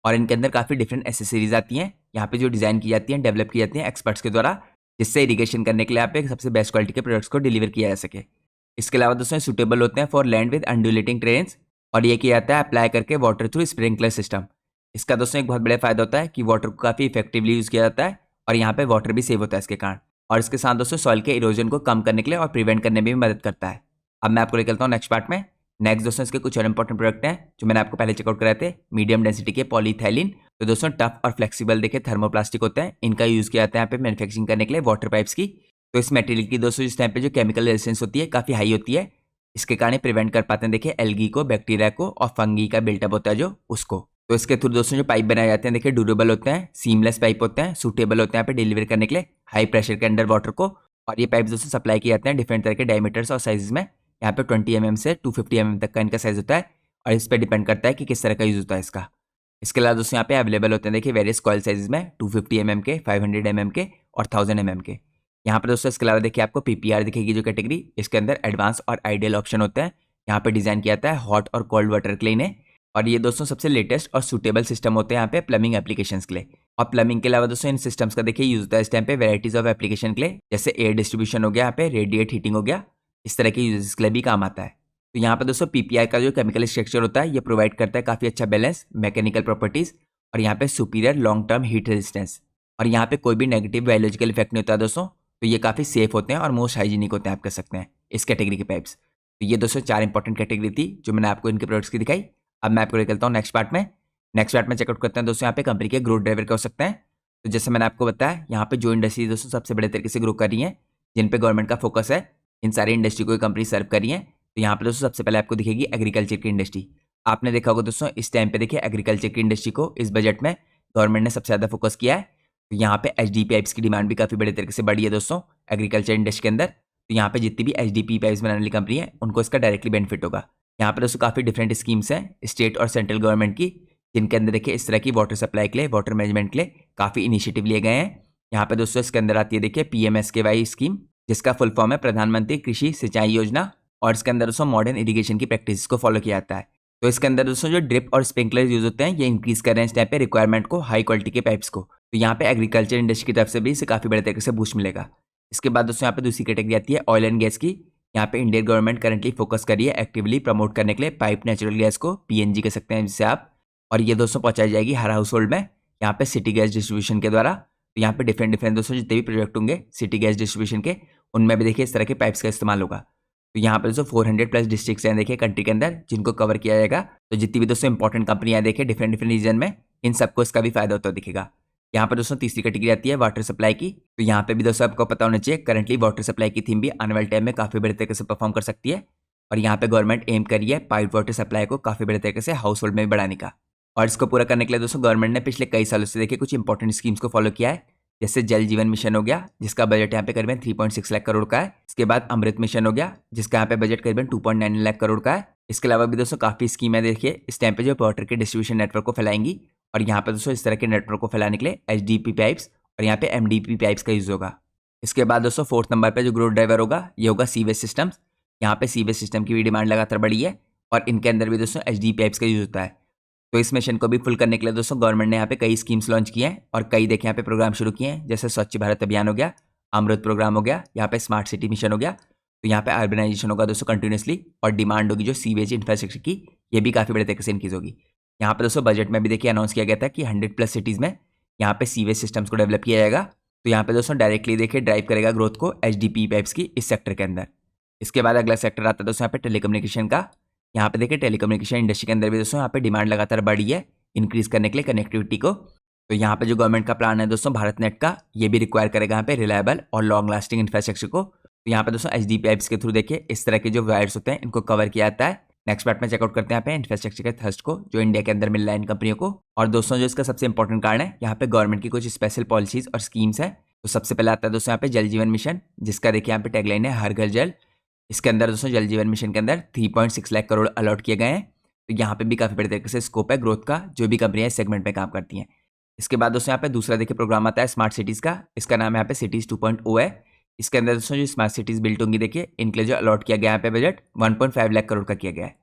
और इनके अंदर काफ़ी डिफरेंट एसेसरीज आती हैं यहाँ पे जो डिज़ाइन की जाती हैं, डेवलप की जाती हैं एक्सपर्ट्स के द्वारा, जिससे इरिगेशन करने के लिए यहाँ पे सबसे बेस्ट क्वालिटी के प्रोडक्ट्स को डिलीवर किया जा सके। इसके अलावा दोस्तों सूटेबल होते हैं for land with undulating terrains और ये किया जाता है अप्लाई करके वाटर थ्रू स्प्रिंकलर सिस्टम। इसका दोस्तों एक बहुत बड़ा फायदा होता है कि वाटर को काफ़ी इफेक्टिवली यूज़ किया जाता है और यहाँ पे वाटर भी सेव होता है इसके कारण, और इसके साथ दोस्तों सॉइल के इरोजन को कम करने के लिए और प्रिवेंट करने में भी मदद करता है। अब मैं आपको लेकर चलता हूँ नेक्स्ट पार्ट में। नेक्स्ट दोस्तों इसके कुछ और इंपॉर्टेंट प्रोडक्ट हैं जो मैंने आपको पहले चेकआउट कराए थे, मीडियम डेंसिटी के पॉलीइथाइलिन। तो दोस्तों टफ और फ्लेक्सिबल देखिए थर्मोप्लास्टिक होते हैं, इनका यूज़ किया जाता है यहाँ पे मैन्युफैक्चरिंग करने के लिए वाटर पाइप्स की। तो इस मटेरियल की दोस्तों इस टाइम पे जो केमिकल रेजिस्टेंस होती है काफ़ी हाई होती है, इसके कारण प्रिवेंट कर पाते हैं देखिए एल्गी को, बैक्टीरिया को और फंगी का बिल्टअप होता है जो उसको। तो इसके थ्रू दोस्तों जो पाइप बनाए जाते हैं देखिए ड्यूरेबल होते हैं, सीमलेस पाइप होते हैं, सूटेबल होते हैं यहाँ पे डिलीवर करने के लिए हाई प्रेशर के अंडर वाटर को। और ये पाइप दोस्तों सप्लाई किए जाते हैं डिफरेंट तरह के डायमीटर्स और साइजेस में, यहाँ पे 20 mm से 250 mm तक का इनका साइज होता है और इस पर डिपेंड करता है कि किस तरह का यूज़ होता है इसका। इसके अलावा दोस्तों यहाँ पे अवेलेबल होते हैं देखिए वेरियस कॉइल साइजेस में 250 mm के, 500 mm के और 1000 mm के। यहाँ पे दोस्तों इसके अलावा देखिए आपको पीपीआर दिखेगी जो कैटेगरी, इसके अंदर एडवांस और आइडियल ऑप्शन होता है। यहाँ पे डिजाइन किया जाता है हॉट और कोल्ड वाटर के लिए इन्हें, और ये दोस्तों सबसे लेटेस्ट और सुटेबल सिस्टम होते हैं यहाँ पे प्लम्बिंग एप्लीकेशंस के लिए। और प्लम्बिंग के अलावा दोस्तों इन सिस्टम्स का देखिए यूज होता है इस टाइम पे वेराइटीज ऑफ एप्लीकेशन के लिए, जैसे एयर डिस्ट्रीब्यूशन हो गया, यहाँ पे रेडिएट हीटिंग हो गया, इस तरह के यूजेस के लिए भी काम आता है। तो यहाँ पे दोस्तों पीपीआई का जो केमिकल स्ट्रक्चर होता है ये प्रोवाइड करता है काफी अच्छा बैलेंस, मैकेनिकल प्रॉपर्टीज और यहाँ पे superior long term heat resistance, और यहाँ पे कोई भी नेगेटिव बायोलॉजिकल इफेक्ट नहीं होता है दोस्तों। तो ये काफी सेफ होते हैं और मोस्ट हाइजीनिक होते हैं आप कह सकते हैं इस कैटेगरी के पाइप्स। तो ये दोस्तों 4 इंपॉर्टेंट कैटेगरी थी जो मैंने आपको इनके प्रोडक्ट्स की दिखाई। अब मैं आपको निकलता हूँ नेक्स्ट पार्ट में। नेक्स्ट पार्ट में चेकआउट करते हैं दोस्तों यहाँ पे कंपनी के ग्रोथ ड्राइवर क्या हो सकते हैं। तो जैसे मैंने आपको बताया यहाँ पे जो इंडस्ट्री दोस्तों सबसे बड़े तरीके से ग्रो कर रही है, जिन पे गवर्नमेंट का फोकस है, इन सारी इंडस्ट्री को कंपनी सर्व कर रही है। तो यहाँ पे दोस्तों सबसे पहले आपको दिखेगी एग्रीकल्चर की इंडस्ट्री। आपने देखा होगा दोस्तों इस टाइम पे देखिए एग्रीकल्चर की इंडस्ट्री को इस बजट में गवर्नमेंट ने सबसे ज़्यादा फोकस किया है। तो यहाँ पे एचडी पाइप्स की डिमांड भी काफ़ी बड़े तरीके से बढ़ी है दोस्तों एग्रीकल्चर इंडस्ट्री के अंदर। तो यहाँ पे जितनी भी एचडीपी पाइप्स बनाने वाली कंपनी है उनको इसका डायरेक्टली बेनिफिट होगा। यहाँ पे दोस्तों काफ़ी डिफरेंट स्कीम्स हैं स्टेट और सेंट्रल गवर्नमेंट की, जिनके अंदर देखिए इस तरह की वाटर सप्लाई के लिए, वाटर मैनेजमेंट के लिए काफ़ी इनिशिएटिव लिए गए हैं। यहाँ पे दोस्तों इसके अंदर आती है देखिए PMSKY स्कीम, जिसका फुल फॉर्म है प्रधानमंत्री कृषि सिंचाई योजना, और इसके अंदर दोस्तों मॉडर्न इरिगेशन की प्रैक्टिस को फॉलो किया जाता है। तो इसके अंदर दोस्तों जो ड्रिप और स्प्रिंकलर यूज होते हैं ये इंक्रीज कर रहे हैं इस टाइप पे रिक्वायरमेंट को, हाई क्वालिटी के पाइप्स को। तो यहाँ पे एग्रीकल्चर इंडस्ट्री की तरफ से भी इसे काफी बड़े तरीके से बूस्ट मिलेगा। इसके बाद दोस्तों यहाँ पे दूसरी कैटेगरी आती है ऑयल एंड गैस की। यहाँ पे इंडियन गवर्नमेंट करंटली फोकस कर रही है एक्टिवली प्रमोट करने के लिए पाइप नेचुरल गैस को, PNG कह सकते हैं जिससे आप, और ये दोस्तों पहुंचाई जाएगी हर हाउस होल्ड में यहाँ पे सिटी गैस डिस्ट्रीब्यूशन के द्वारा। तो यहाँ पे डिफरेंट दोस्तों जितने भी प्रोजेक्ट होंगे सिटी गैस डिस्ट्रीब्यूशन के, उनमें भी देखिए इस तरह के पाइप्स का इस्तेमाल होगा। तो यहाँ पे दोस्तों 400 प्लस डिस्ट्रिक्ट्स हैं देखिए कंट्री के अंदर जिनको कवर किया जाएगा। तो जितनी भी दोस्तों इंपॉर्टेंट कंपनियां देखिए डिफरेंट रीजन में, इन सबको इसका भी फायदा होता दिखेगा। यहाँ पर दोस्तों तीसरी कैटेगरी आती है वाटर सप्लाई की। तो यहाँ पे भी दोस्तों आपको पता होना चाहिए करंटली वाटर सप्लाई की थीम भी आने वाले टाइम में काफी बड़े तरीके से परफॉर्म कर सकती है, और यहाँ पे गवर्नमेंट एम करी है पाइप वाटर सप्लाई को काफी बड़े तरीके से हाउस होल्ड में भी बढ़ाने का। और इसको पूरा करने के लिए दोस्तों गवर्नमेंट ने पिछले कई सालों से देखिए कुछ इंपॉर्टेंट स्कीम्स को फॉलो किया है, जैसे जल जीवन मिशन हो गया जिसका बजट यहाँ पे करीबन 3.6 लाख करोड़ का है। इसके बाद अमृत मिशन हो गया जिसका यहाँ पे बजट करीबन 2.9 लाख करोड़ का है। इसके अलावा भी दोस्तों काफी स्कीम है देखिए इस टाइम पे जो वाटर के डिस्ट्रीब्यूशन नेटवर्क को फैलाएंगी, और यहाँ पे दोस्तों इस तरह के नेटवर्क को फैलाने के लिए HDP पाइप्स और यहाँ पे MDP पाइप्स का यूज होगा। इसके बाद दोस्तों फोर्थ नंबर पे जो ग्रोथ ड्राइवर होगा ये होगा सीवेज सिस्टम्स। यहाँ पे सीवेज सिस्टम की भी डिमांड लगातार बढ़ी है और इनके अंदर भी दोस्तों HDP पाइप्स का यूज होता है। तो इस मिशन को भी फुल करने के लिए दोस्तों गवर्नमेंट ने यहाँ पे कई स्कीम्स लॉन्च किए हैं और कई देखिए यहाँ पे प्रोग्राम शुरू किए हैं, जैसे स्वच्छ भारत अभियान हो गया, अमृत प्रोग्राम हो गया, यहाँ पे स्मार्ट सिटी मिशन हो गया। तो यहाँ पे अर्बनाइजेशन होगा दोस्तों कंटिन्यूसली, और डिमांड होगी जो सीवेज इंफ्रास्ट्रक्चर की, ये भी काफी बड़े तरीके से इनक्रीज होगी। यहाँ पे दोस्तों बजट में भी देखिए अनाउंस किया गया था कि 100 प्लस सिटीज में यहाँ पे सीवेज सिस्टम्स को डेवलप किया जाएगा। तो यहाँ पे दोस्तों डायरेक्टली देखिए ड्राइव करेगा ग्रोथ को HDP पाइप्स की इस सेक्टर के अंदर। इसके बाद अगला सेक्टर आता है दोस्तों यहाँ पे टेलीकम्युनिकेशन का। यहाँ पे देखिए टेलीकम्युनिकेशन इंडस्ट्री के अंदर भी दोस्तों यहाँ पे डिमांड लगातार बढ़ी है इंक्रीज करने के लिए कनेक्टिविटी को। तो यहाँ पे जो गवर्नमेंट का प्लान है दोस्तों भारत नेट का, ये भी रिक्वायर करेगा यहाँ पे रिलायबल और लॉन्ग लास्टिंग इंफ्रास्ट्रक्चर को। तो यहाँ पे दोस्तों HDP पाइप्स के थ्रू देखिए इस तरह के जो वायर्स होते हैं इनको कवर किया जाता है। नेक्स्ट पार्ट में चेकआउट करते हैं यहाँ पे इंफ्रास्ट्रक्चर के थर्स्ट को जो इंडिया के अंदर मिल रहा है इन कंपनियों को। और दोस्तों जो इसका सबसे इंपॉर्टेंट कारण है यहाँ पे गवर्नमेंट की कुछ स्पेशल पॉलिसीज और स्कीम्स है। तो सबसे पहले आता है दोस्तों यहाँ पे जल जीवन मिशन, जिसका देखिए यहाँ पे टैगलाइन है हर घर जल। इसके अंदर दोस्तों जल जीवन मिशन के अंदर 3.6 लाख करोड़ अलॉट किए गए हैं। तो यहाँ पे भी काफी बड़े तरीके से स्कोप है ग्रोथ का, जो भी कंपनियां इस सेगमेंट में काम करती हैं। इसके बाद दोस्तों यहाँ पे दूसरा देखिए प्रोग्राम आता है स्मार्ट सिटीज का। इसका नाम यहाँ पे सिटीज 2.0 है। इसके अंदर दोस्तों जो स्मार्ट सिटीज बिल्ट होंगी देखिए इनके लिए जो अलॉट किया गया यहाँ पे बजट 1.5 लाख करोड़ का किया गया है।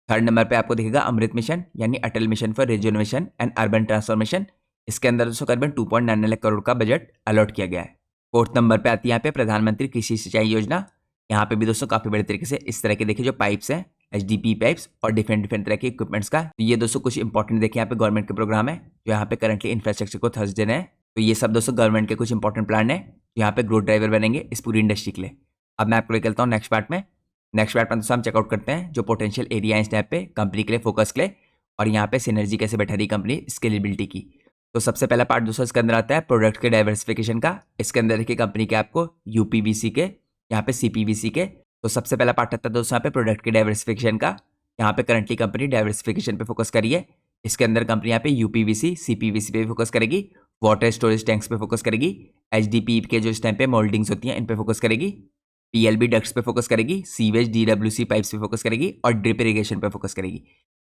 थर्ड नंबर पे आपको दिखेगा अमृत मिशन यानी Atal mission for reservation and urban transformation. इसके अंदर दोस्तों करीबन 2.9 लाख करोड़ का बजट अलॉट किया गया है। फोर्थ नंबर पे आती है यहाँ पे प्रधानमंत्री कृषि सिंचाई योजना। यहाँ पे भी दोस्तों काफी बड़े तरीके से इस तरह के देखिए जो पाइप्स हैं HDP पाइप्स और डिफरेंट तरह के इक्विपमेंट्स का। तो ये दोस्तों कुछ इंपॉर्टेंट देखिए यहाँ पे गवर्नमेंट के प्रोग्राम है जो यहाँ पे करंटली इंफ्रास्ट्रक्चर को थर्स दे रहे हैं। तो ये सब दोस्तों गवर्नमेंट के कुछ इंपॉर्टेंट प्लान है जो यहाँ पे ग्रोथ ड्राइवर बनेंगे इस पूरी इंडस्ट्री के लिए। अब मैं आपको लेकर चलता हूँ नेक्स्ट पार्ट में। नेक्स्ट पार्ट में दोस्तों हम चेकआउट करते हैं जो पोटेंशियल एरिया है इस टाइप पे कंपनी के लिए फोकस के लिए, और यहाँ पे सिनर्जी कैसे बैठा रही कंपनी स्केलेबिलिटी की। तो सबसे पहला पार्ट दोस्तों इसके अंदर आता है प्रोडक्ट के डाइवर्सिफिकेशन का। इसके अंदर देखिए कंपनी के आपको UPVC के, यहाँ पे CPVC के। तो सबसे पहला पार्ट आता है दोस्तों यहाँ पे प्रोडक्ट के डाइवर्सिफिकेशन का। यहाँ पे करंटली कंपनी डाइवर्सिफिकेशन पे फोकस करी है। इसके अंदर कंपनी यहाँ पे UPVC CPVC पे फोकस करेगी, वाटर स्टोरेज टैंक्स पे फोकस करेगी, HDP के जो इस टाइम पे मोल्डिंग्स होती हैं इन पे फोकस करेगी, पीएलबी डक्ट्स पे फोकस करेगी, सीवेज डीडब्ल्यूसी पाइप्स पे फोकस करेगी और ड्रिप इरिगेशन पे फोकस करेगी।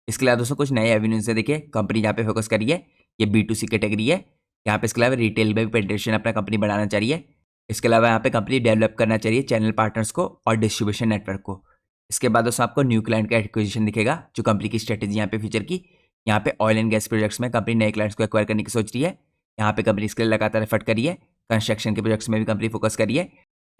इसके अलावा दोस्तों कुछ नए एवेन्यूज है, देखिए कंपनी जहाँ पे फोकस करी है ये B2C कैटेगरी है। यहाँ पे इसके अलावा रिटेल में भी पेनिट्रेशन अपना कंपनी बढ़ाना चाहिए। इसके अलावा यहाँ पे कंपनी डेवलप करना चाहिए चैनल पार्टनर्स को और डिस्ट्रीब्यूशन नेटवर्क को। इसके बाद दोस्तों आपको न्यू क्लाइंट का एक्विजिशन दिखेगा, जो कंपनी की स्ट्रेटेजी यहाँ पे फ्यूचर की। यहाँ पे ऑयल एंड गैस प्रोजेक्ट्स में कंपनी नए क्लाइंट्स को एक्वायर करने की सोच रही है। यहाँ पे कंपनी इसके लिए लगातार एफर्ट करी है। कंस्ट्रक्शन के प्रोजेक्ट्स में भी कंपनी फोकस करी है।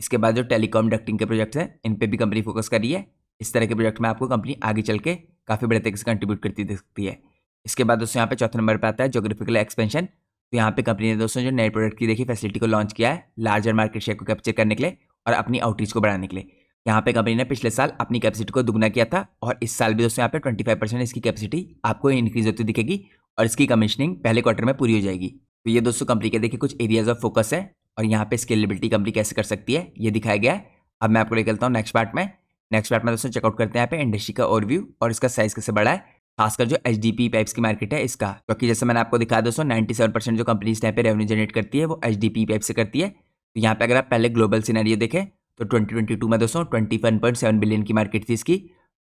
इसके बाद जो टेलीकॉम डक्टिंग के प्रोजेक्ट्स हैं इन पे भी कंपनी फोकस करी है। इस तरह के प्रोजेक्ट में आपको कंपनी आगे चल के काफ़ी बड़े तरीके से कंट्रीब्यूट करती दिख सकती है। इसके बाद दोस्तों यहाँ पे चौथे नंबर पर आता है जोग्राफिकल एक्सपेंशन। तो यहाँ पे कंपनी ने दोस्तों जो नए प्रोडक्ट की देखिए फैसिलिटी को लॉन्च किया है लार्जर मार्केट शेयर को कैप्चर करने के लिए और अपनी आउटरीच को बढ़ाने के लिए। यहाँ पे कंपनी ने पिछले साल अपनी कैपेसिटी को दुगना किया था और इस साल भी दोस्तों यहाँ पे 25% इसकी कैपेसिटी आपको इंक्रीज होती दिखेगी और इसकी कमीशनिंग पहले क्वार्टर में पूरी हो जाएगी। तो ये दोस्तों कंपनी के देखिए कुछ एरियाज ऑफ फोकस है और यहाँ पे स्केलेबिलिटी कंपनी कैसे कर सकती है ये दिखाया गया है। अब मैं आपको लेकर चलता हूँ नेक्स्ट पार्ट में। नेक्स्ट पार्ट में दोस्तों चेकआउट करते हैं यहाँ पे इंडस्ट्री का ओवरव्यू और इसका साइज कैसे बढ़ा है, खासकर जो HDPE पाइप्स की मार्केट है इसका। क्योंकि जैसे मैंने आपको दिखाया दोस्तों 97% जो कंपनी इस टाइम पे रेवेन्यू जनरेट करती है वो HDPE पाइप से करती है। तो यहाँ पे अगर आप पहले ग्लोबल सिनेरियो देखें तो 2022 में दोस्तों 21.7 बिलियन की मार्केट थी इसकी।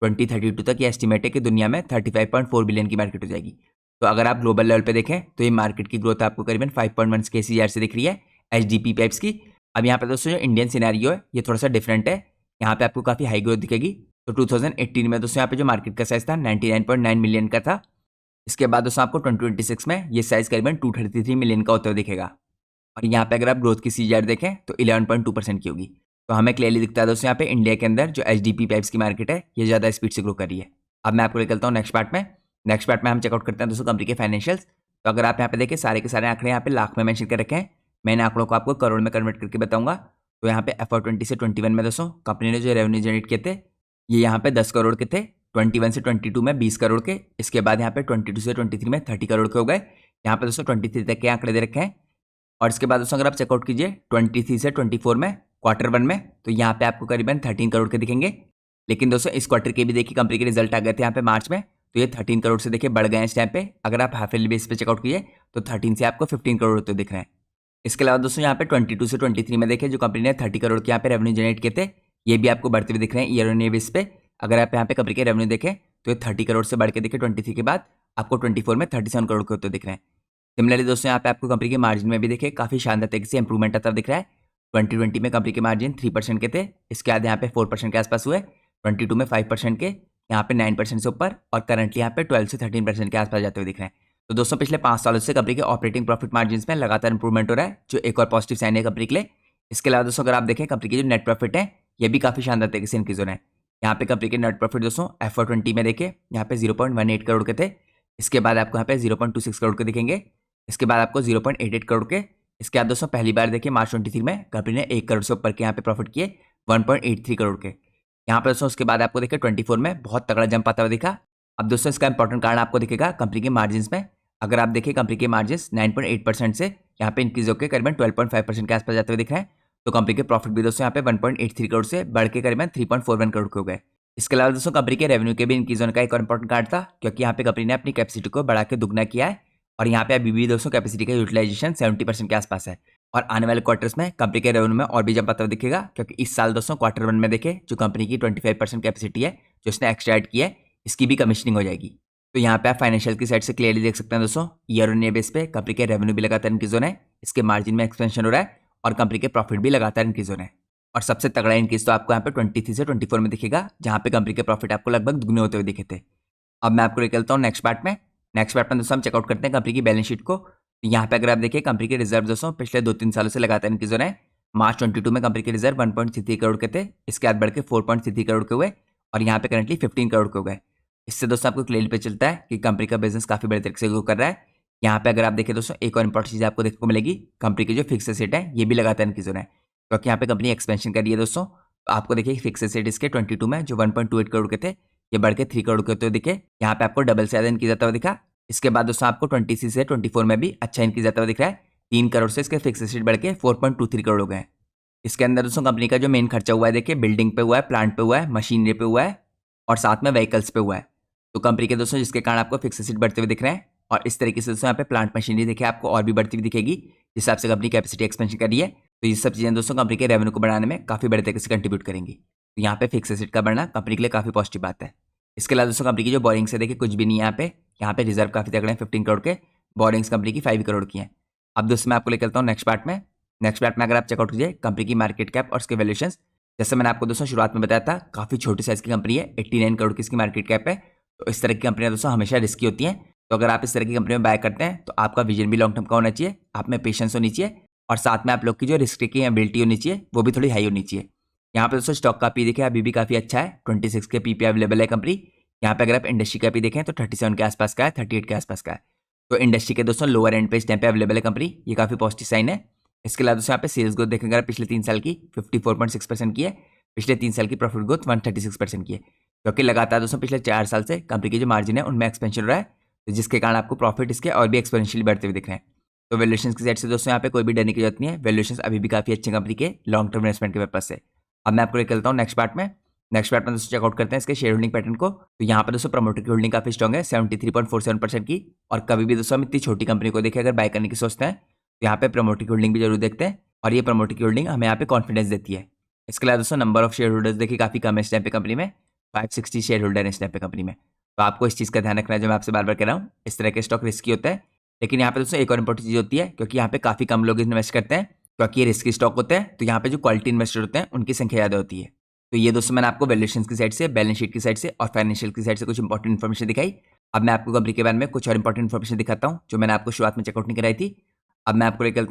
2032 तक ये एस्टिमेट है कि दुनिया में 35.4 बिलियन की मार्केट हो जाएगी। तो अगर आप ग्लोबल लेवल पे देखें तो ये मार्केट की ग्रोथ आपको करीबन 5.1 CAGR से दिख रही है HDPE पाइप्स की। अब यहाँ पे दोस्तों जो इंडियन सिनेरियो है ये थोड़ा सा डिफरेंट है, यहाँ पे आपको काफ़ी हाई ग्रोथ दिखेगी। तो 2018 में दोस्तों यहाँ पे जो मार्केट का साइज था 99.9 मिलियन का था। इसके बाद दोस्तों आपको 2026 में ये साइज करीबन 233 मिलियन का होते हुए दिखेगा। और यहाँ पे अगर आप ग्रोथ की CAGR देखें तो 11.2% की होगी। तो हमें क्लियरली दिखता है दोस्तों यहाँ पे इंडिया के अंदर जो HDPE पाइप्स की मार्केट है ये ज़्यादा स्पीड से ग्रो कर रही है। अब मैं आपको निकलता हूँ नेक्स्ट पार्ट में। नेक्स्ट पार्ट में हम चेकआउट करते हैं दोस्तों कंपनी के फाइनेंशियल्स। तो अगर आप यहाँ पे देखें सारे के सारे आंकड़े यहाँ पे लाख में मेंशन कर रखे हैं, मैंने आंकड़ों को आपको करोड़ में कन्वर्ट करके बताऊंगा। तो यहाँ पे FY20 से 21 में दोस्तों कंपनी ने जो रेवेन्यू जनरेट किए थे ये यहाँ पे 10 करोड़ के थे, 21 से 22 में 20 करोड़ के, इसके बाद यहाँ पे 22 से 23 में 30 करोड़ के हो गए। यहाँ पे दोस्तों 23 तक के आंकड़े दे रखे हैं। और इसके बाद दोस्तों अगर आप चेकआउट कीजिए 23 से 24 में Q1 में तो यहाँ पे आपको करीबन 13 करोड़ के दिखेंगे। लेकिन दोस्तों इस क्वार्टर के भी देखिए कंपनी के रिजल्ट आ गए थे यहाँ पे मार्च में, तो ये 13 करोड़ से देखिए बढ़ गए हैं इस टाइम पे। अगर आप हाफ ईयरली बेस पे चेकआउट कीजिए तो 13 से आपको 15 करोड़ तो दिख रहे हैं। इसके अलावा दोस्तों यहाँ पे 22 से 23 में देखिए जो कंपनी ने 30 करोड़ के यहाँ पे रेवेन्यू जनरेट किए थे ये भी आपको बढ़ते हुए दिख रहे हैं ईयर ऑन ईयर बेस पे। अगर आप यहाँ पे कंपनी के रेवेन्यू देखें तो ये 30 करोड़ से बढ़ के देखिए 23 के बाद आपको 24 में 37 करोड़ के होते दिख रहे हैं। सिमिलरली दोस्तों यहाँ पे आपको कंपनी के मार्जिन में भी देखिए काफ़ी शानदार तरीके से इंप्रूवमेंट आता दिख रहा है। 2020 में कंपनी के मार्जिन 3% के थे, इसके बाद यहाँ पे 4% के आसपास हुए, 22 में 5% के, यहाँ पे 9% से ऊपर और करंटली यहाँ पे 12 से 13% के आसपास जाते हुए दिख रहे हैं। तो दोस्तों पिछले 5 सालों से कंपनी के ऑपरेटिंग प्रॉफिट मार्जिन में लगातार इंप्रूवमेंट हो रहा है, जो एक और पॉजिटिव साइन है कंपनी के लिए। इसके अलावा दोस्तों अगर आप देखें कंपनी की जो नेट प्रॉफिट है ये भी काफ़ी शानदार तरीके से इंक्रीज हो रहे हैं। यहाँ पे कंपनी के नेट प्रॉफिट दोस्तों FY20 में देखे यहाँ पे 0.18 करोड़ के थे, इसके बाद आपको यहाँ पे 0.26 करोड़ के दिखेंगे, इसके बाद आपको 0.88 करोड़ के, इसके बाद दोस्तों पहली बार देखिए मार्च 23 में कंपनी ने 1 करोड़ से ऊपर के यहाँ पे प्रॉफिट किए 1.83 करोड़ के। यहाँ पर दोस्तों उसके बाद आपको देखिए 24 में बहुत तगड़ा जंप आता हुआ दिखा। अब दोस्तों इसका इंपॉर्टेंट कारण आपको दिखेगा कंपनी के मार्जिन में। अगर आप देखिए कंपनी के मार्जिन 9.8% से यहाँ पे इंक्रीज होकर करीबन 12.5% के आसपास जाते हुए दिख रहे हैं। तो कंपनी के प्रॉफिट भी दोस्तों यहाँ पे 1.83 करोड़ से बढ़ के करीबन 3.41 करोड़ के हो गए। इसके अलावा दोस्तों कंपनी के रेवेन्यू के भी इंक्रीज होने का एक और इंपॉर्टेंट कारण था, क्योंकि यहाँ पे कंपनी ने अपनी कैपेसिटी को बढ़ा के दुगना किया है और यहाँ पे अभी भी दोस्तों कैपेसिटी का यूटिलाइजेशन 70% के आसपास है। और आने वाले क्वार्टर्स में कंपनी के रेवेन्यू में और भी जंप आता हुआ दिखेगा, क्योंकि इस साल दोस्तों Q1 में देखे जो कंपनी की 25% कैपेसिटी है जो इसने एक्स्ट्रा ऐड की है इसकी भी कमीशनिंग हो जाएगी। तो यहाँ पे आप फाइनेंशियल की साइड से क्लियरली देख सकते हैं दोस्तों ईयर ऑन ईयर बेस पे कंपनी के रेवेन्यू भी लगातार इंक्रीज हो रहा है, इसके मार्जिन में एक्सपेंशन हो रहा है और कंपनी के प्रॉफिट भी लगातार इंक्रीज हो रहे हैं। और सबसे तगड़ा इंक्रीज तो आपको यहाँ पे 23 से 24 में दिखेगा, जहाँ पे कंपनी के प्रॉफिट आपको लगभग दुगने होते हुए दिखे थे। अब मैं आपको निकलता हूँ नेक्स्ट पार्ट में। नेक्स्ट पार्ट में दोस्तों हम चेकआउट करते हैं कंपनी की बैलेंस शीट को। यहाँ पे अगर आप देखिए कंपनी के रिजर्व दोस्तों पिछले 2-3 सालों से लगातार इंक्रीज हो रहे हैं। मार्च 22 में कंपनी के रिजर्व 1.33 करोड़ के थे, इसके बाद बढ़ के 4.33 करोड़ के हुए और यहाँ पे करंटली 15 करोड़ के हो गए। इससे दोस्तों आपको क्लियरली पे चलता है कि कंपनी का बिजनेस काफी बड़े तरीके से ग्रो कर रहा है। यहाँ पे अगर आप देखें दोस्तों एक और इंपॉर्टेंट चीज आपको देखने को मिलेगी, कंपनी की जो फिक्स एसेट है ये भी लगातार इंक्रीज हो रहा है, क्योंकि यहाँ पे कंपनी एक्सपेंशन कर रही है दोस्तों। तो आपको देखिए फिक्स एसेट इसके 22 में जो 1.28 करोड़ के थे ये बढ़ के 3 करोड़ के होते हुए दिखे, यहाँ पे आपको डबल से ज्यादा इंक्रीज आता हुआ दिखा। इसके बाद दोस्तों आपको 26 से 24 में भी अच्छा इंक्रीज आता हुआ दिख रहा है, 3 करोड़ से इसके फिक्स एसेट बढ़ के 4.23 करोड़ हो गए। इसके अंदर दोस्तों कंपनी का जो मेन खर्चा हुआ है देखिए बिल्डिंग पे हुआ है, प्लांट पे हुआ है, मशीनरी पे हुआ है और साथ में व्हीकल्स पे हुआ है। तो कंपनी के दोस्तों जिसके कारण आपको फिक्स एसेट बढ़ते हुए दिख रहे हैं और इस तरीके से दोस्तों यहाँ पे प्लांट मशीनरी देखिए आपको और भी बढ़ती हुई दिखेगी, जिस हिसाब से कंपनी कैपेसिटी एक्सपेंशन कर रही है। तो ये सब चीज़ें दोस्तों कंपनी के रेवेन्यू को बढ़ाने में काफ़ी बड़े तरीके से कंट्रीब्यूट करेंगी। तो यहाँ पे फिक्स एसेट का बढ़ना कंपनी के लिए काफ़ी पॉजिटिव बात है। इसके अलावा दोस्तों कंपनी की जो बोरिंग्स है देखिए कुछ भी नहीं है यहाँ पे रिजर्व काफ़ी तगड़े हैं 15 करोड़ के, बोरिंग्स कंपनी की 5 करोड़ की हैं। अब दोस्तों मैं आपको लेकर चलता हूँ नेक्स्ट पार्ट में। नेक्स्ट पार्ट में अगर आप चेकआउट कीजिए कंपनी की मार्केट कैप और उसके वैल्यूएशन, जैसे मैंने आपको दोस्तों शुरुआत में बताया था काफ़ी छोटी साइज़ की कंपनी है, 89 करोड़ की इसकी मार्केट कैप है। तो इस तरह की कंपनियां दोस्तों हमेशा रिस्की होती हैं। तो अगर आप इस तरह की कंपनी में बाय करते हैं तो आपका विजन भी लॉन्ग टर्म का होना चाहिए, आप में पेशेंस होनी चाहिए और साथ में आप लोग की जो रिस्क टेकिंग एबिलिटी होनी चाहिए वो भी थोड़ी हाई होनी चाहिए। यहाँ पे दोस्तों स्टॉक का पी देखें अभी भी काफ़ी अच्छा है, 26 के पीपी अवेलेबल है कंपनी। यहाँ पे अगर आप इंडस्ट्री का पी देखें तो 37 के आसपास का है, 38 के आसपास का है। तो इंडस्ट्री के दोस्तों लोअर एंड पे इस टाइम पे अवेलेबल है कंपनी, ये काफ़ी पॉजिटिव साइन है। इसके अलावा दोस्तों यहाँ पे सेल्स ग्रोथ देखेंगे अगर पिछले 3 साल की 54.6% की है, पिछले 3 साल की प्रॉफिट ग्रोथ 136% की है, क्योंकि लगातार दोस्तों पिछले 4 साल से कंपनी की जो मार्जिन है उनमें एक्सपेंशन हो रहा है, तो जिसके कारण आपको प्रॉफिट इसके और भी एक्सपेंशियली बढ़ते हुए दिख रहे हैं। तो वैल्यूएशन की साइड से दोस्तों यहाँ पे कोई भी डरने की जरूरत नहीं है, वैल्यूएशन अभी भी काफ़ी अच्छे कंपनी के लॉन्ग टर्म इन्वेस्टमेंट के पर्पज से। अब मैं आपको लेकर चलता हूँ नेक्स्ट पार्ट में। नेक्स्ट पार्ट में दोस्तों चेकआउट करते हैं इसके शेयर होल्डिंग पैटर्न को। तो यहाँ पर दोस्तों प्रमोटर की होल्डिंग काफ़ी स्ट्रॉग है 73.47% की, और कभी भी दोस्तों हम इतनी छोटी कंपनी को देखें अगर बाय करने की सोचते हैं तो यहाँ पे प्रमोटर की होल्डिंग भी जरूर देखते हैं, और ये प्रमोटर की होल्डिंग हमें यहाँ पे कॉन्फिडेंस देती है। इसके अलावा दोस्तों नंबर ऑफ शेयर होल्डर्स देखिए काफ़ी कम है इस टाइम पे कंपनी में, 560 शेयर होल्डर है इस टाइम पे कंपनी में। तो आपको इस चीज़ का ध्यान रखना है जो मैं आपसे बार बार कह रहा हूँ, इस तरह के स्टॉक रिस्की होता है। लेकिन यहाँ पे दोस्तों एक और इंपॉर्टेंट चीज़ होती है, क्योंकि यहाँ पे काफ़ी कम लोग इन्वेस्ट करते हैं, क्योंकि ये रिस्की स्टॉक होते हैं, तो यहाँ पे जो क्वालिटी इन्वेस्टर होते हैं उनकी संख्या ज़्यादा होती है। तो ये दोस्तों मैंने आपको वैल्यूएशन की साइड से, बैलेंस शीट की साइड से और फाइनेंशियल की साइड से कुछ इंपॉर्टेंट इन्फॉर्मेशन दिखाई। अब मैं आपको कंपनी के बारे में कुछ और इंपॉर्टेंट इन्फॉर्मेशन दिखाता हूँ जो मैंने आपको शुरुआत में चेकआउट नहीं कराई थी। अब मैं आपको लेकर